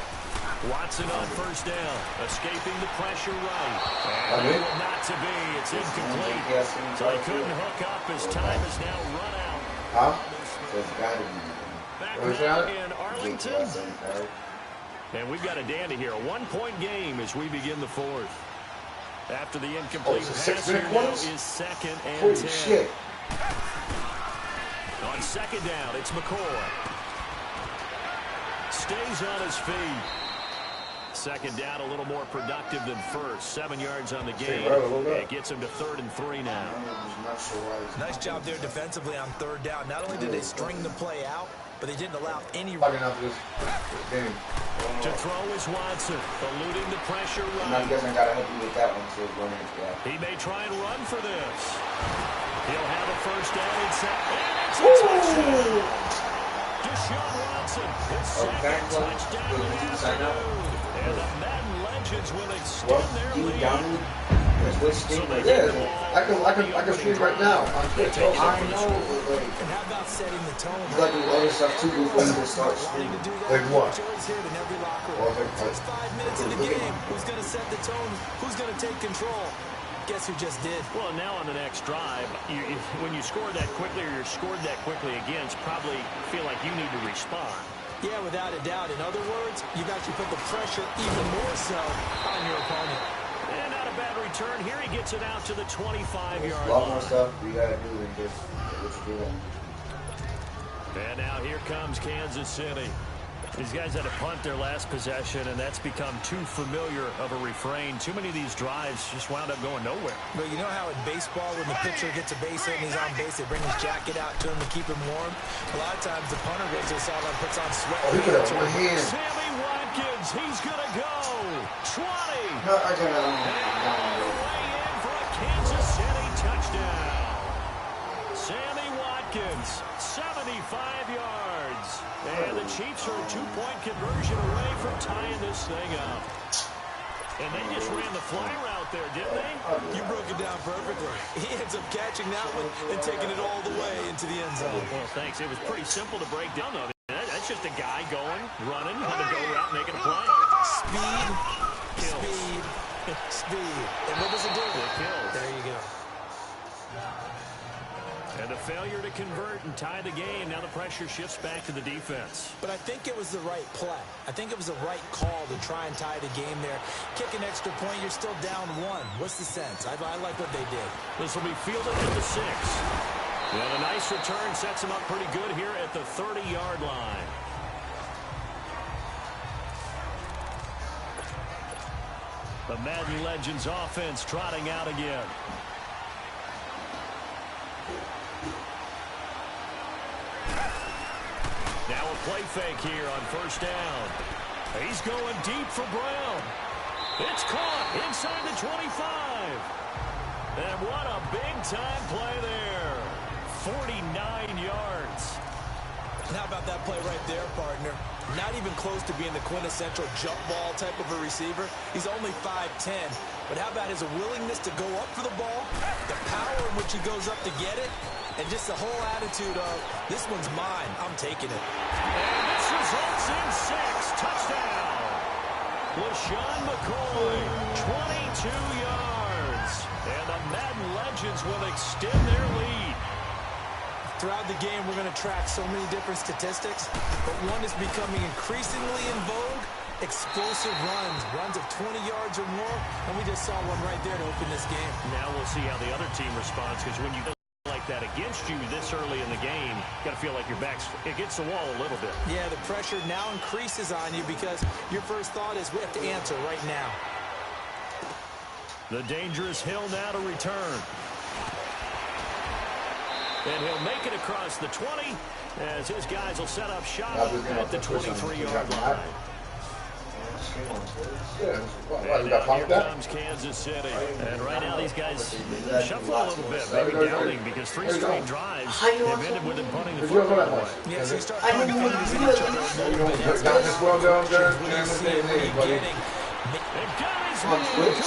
Watson on 1st down, escaping the pressure right. And not to be, it's incomplete. So he couldn't hook up. His time is now run out. Huh? So it's got to be. Back now in Arlington. And we've got a dandy here. A 1-point game as we begin the 4th. After the incomplete pass here now is 2nd and 10. Holy shit. On 2nd down, it's McCoy. Stays on his feet. 2nd down, a little more productive than 1st. 7 yards on the game. It gets him to 3rd and 3 now. Nice job there defensively on 3rd down. Not only did they string the play out, but they didn't allow any. Fucking up this game. To throw is Watson, eluding the pressure Now run. you guys got to help you with that one, so run into that. He may try and run for this. He'll have a 1st down inside. And it's a touchdown. Deshaun Watson, his 2nd touchdown of the afternoon. And the Madden Legends will extend their lead. I can stream right now on Twitch. I know. And how about setting the tone? You got to do other stuff too before you start streaming. Like what? Joey's here in every locker room. First 5 minutes of the game, who's going to set the tone? Who's going to take control? Guess who just did? Well, now on the next drive, when you score that quickly or you're scored that quickly against, probably feel like you need to respond. Yeah, without a doubt. In other words, you've actually put the pressure even more so on your opponent. And not a bad return. Here he gets it out to the 25-yard line. A lot more stuff we got to do than just what you do. And now here comes Kansas City. These guys had to punt their last possession, and that's become too familiar of a refrain. Too many of these drives just wound up going nowhere. But you know how in baseball, when the pitcher gets a base hit and he's on base, they bring his jacket out to him to keep him warm? A lot of times the punter goes to the sideline, puts on sweat. Oh, he could have one hand. Sammy Watkins, he's going to go. 20. No, I got it. Way in for a Kansas City touchdown. Sammy Watkins, 75 yards. And the Chiefs are a 2-point conversion away from tying this thing up. And they just ran the fly route there, didn't they? You broke it down perfectly. He ends up catching that one and taking it all the way into the end zone. Well, thanks. It was pretty simple to break down, though. That's just a guy going, running, on the go route, making a play. Speed, speed, speed. And what does it do? It kills. There you go. And a failure to convert and tie the game. Now the pressure shifts back to the defense. But I think it was the right play. I think it was the right call to try and tie the game there. Kick an extra point, you're still down 1. What's the sense? I like what they did. This will be fielded at the 6. And a nice return sets him up pretty good here at the 30-yard line. The Madden Legends offense trotting out again. Now a play fake here on first down. He's going deep for Brown. It's caught inside the 25. And what a big-time play there. 49 yards. How about that play right there, partner? Not even close to being the quintessential jump ball type of a receiver. He's only 5'10". But how about his willingness to go up for the ball, the power in which he goes up to get it, and just the whole attitude of, this one's mine, I'm taking it. And this results in 6. Touchdown. LaShawn McCoy, 22 yards. And the Madden Legends will extend their lead. Throughout the game, we're going to track so many different statistics, but one is becoming increasingly in vogue: explosive runs of 20 yards or more, and we just saw one right there to open this game. Now we'll see how the other team responds, because when you go like that against you this early in the game, you got to feel like your back's against the wall a little bit. Yeah, the pressure now increases on you because your first thought is we have to answer right now. The dangerous Hill now to return. And he'll make it across the 20 as his guys will set up shop at the 23-yard line. And here comes Kansas City. And right now these guys shuffle a little bit, maybe doubting, because 3 straight drives have ended with them punting the football away. Yeah, so you start finding things in each other a little bit. And guys, complete.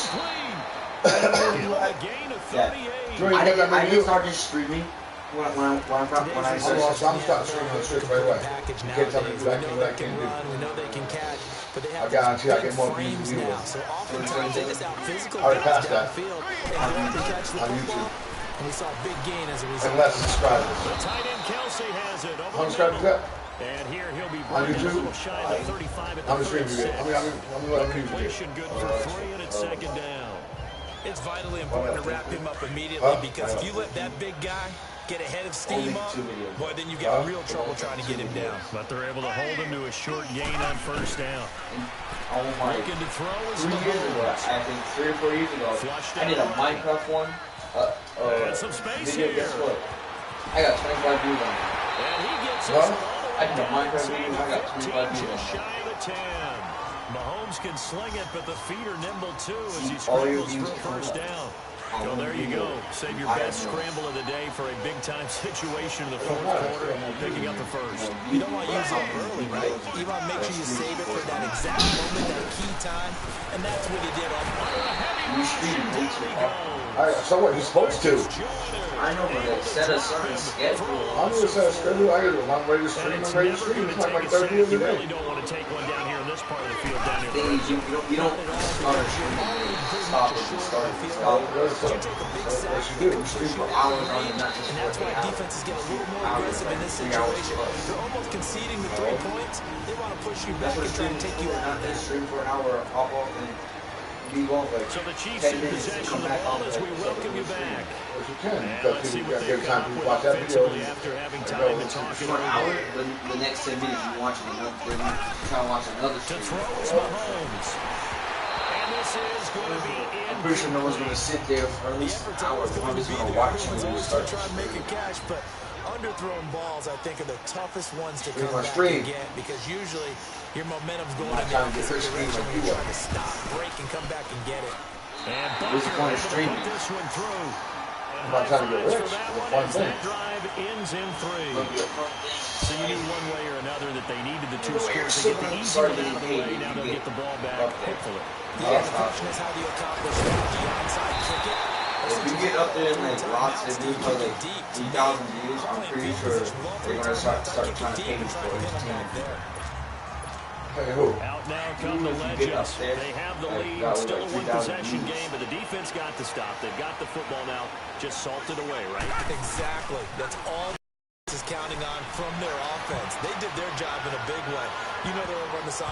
A gain of 38. I didn't start just streaming when I I'm starting streaming straight right away. You can't tell me what I can do. We know they can catch, but they I have guarantee I big get more frames views. now. So oftentimes they just out physical I already guys passed that. downfield and go up and catch the On football. YouTube. And we saw a big gain as a result. And less subscribers. The tight end Kelsey has it over How many the subscribers middle. you got? And here he'll be On bringing a YouTube? little shy of 35 at How the many streams you 36. get? How many Completion good for 3 and it's second down. It's vitally important to wrap him up immediately because if you let that big guy get ahead of steam up, boy, then you got real trouble trying to get him down. But they're able to hold him to a short gain on first down. Looking to throw is 3 years ago, I think 3 or 4 years ago, I did a Minecraft one. And some space video, here. guess what? I got 25 views on it. And he gets Huh? us all the I did a way Minecraft inside video, I got the 25 15, views on just it. shy of the 10. Mahomes can sling it, but the feet are nimble too as he All your scrambles for a views first come down. So there you go. Save your best scramble of the day for a big-time situation in the fourth quarter, picking up the first. You don't want to use it early, right? You want to make sure you save it for that exact moment, that key time, and that's what he did on You stream way too often. So what? You're supposed to. I know, but like, set a certain schedule. I'm going to set a schedule. I got I'm ready to stream. I'm ready to stream. It's like 30 years a You day. really don't want to take one down here in this part of the field down here. Thing is, you don't start a stream and stop it and start it and stop it. What you do? You stream For hours on end, not just And for that's why 8 hours. defenses get a little more aggressive in this situation. They're almost conceding the 3 points. They want to push you back That's what and try streaming to is take you for. out Not there. just stream for an hour, pop off, and be off like So the Chiefs 10 in minutes to possession come of the back ball on as we like, welcome you back. Yes, you can. And Because let's see people what got they've good come time up to with watch that video. offensively after having and time go, to talk for it an hour, over. the next 10 minutes you watching another, then you try to watch another To stream. throw is Mahomes. And this is going to be I'm pretty sure no one's going to sit there for at least an hour. Everyone's going to watch Everyone's when you always start. going to try and make a catch, but underthrown balls, I think, are the toughest ones to come my back stream. and get because usually your momentum's going My in time the to get opposite this stream direction like when you you're are. trying to stop, break, and come back and get it. And What's the Butker point of able to streaming? put this one through. I'm not trying to get High rich. fives for that It's a one fun as thing. that drive ends in 3. So you knew one way or another that they needed the 2 You're scores to get the easy Start one out of the getting way. paid Now if they'll you get the ball back, up there. hopefully. Yeah, the question is how do you accomplish that? Do you onside kick it? If you get up there in like lots of views, for like 3,000 views, I'm pretty sure they're going to start trying to pay me for each team. Hey, who? Out now come the Even if you get up Legends. there, They have the like, lead. that was Still like a 3,000 one-possession views. game, but the defense got to stop. They've got the football now. Just salted away, right? Exactly. That's all is counting on from their offense. They did their job in a big way. You know they're over on the sideline.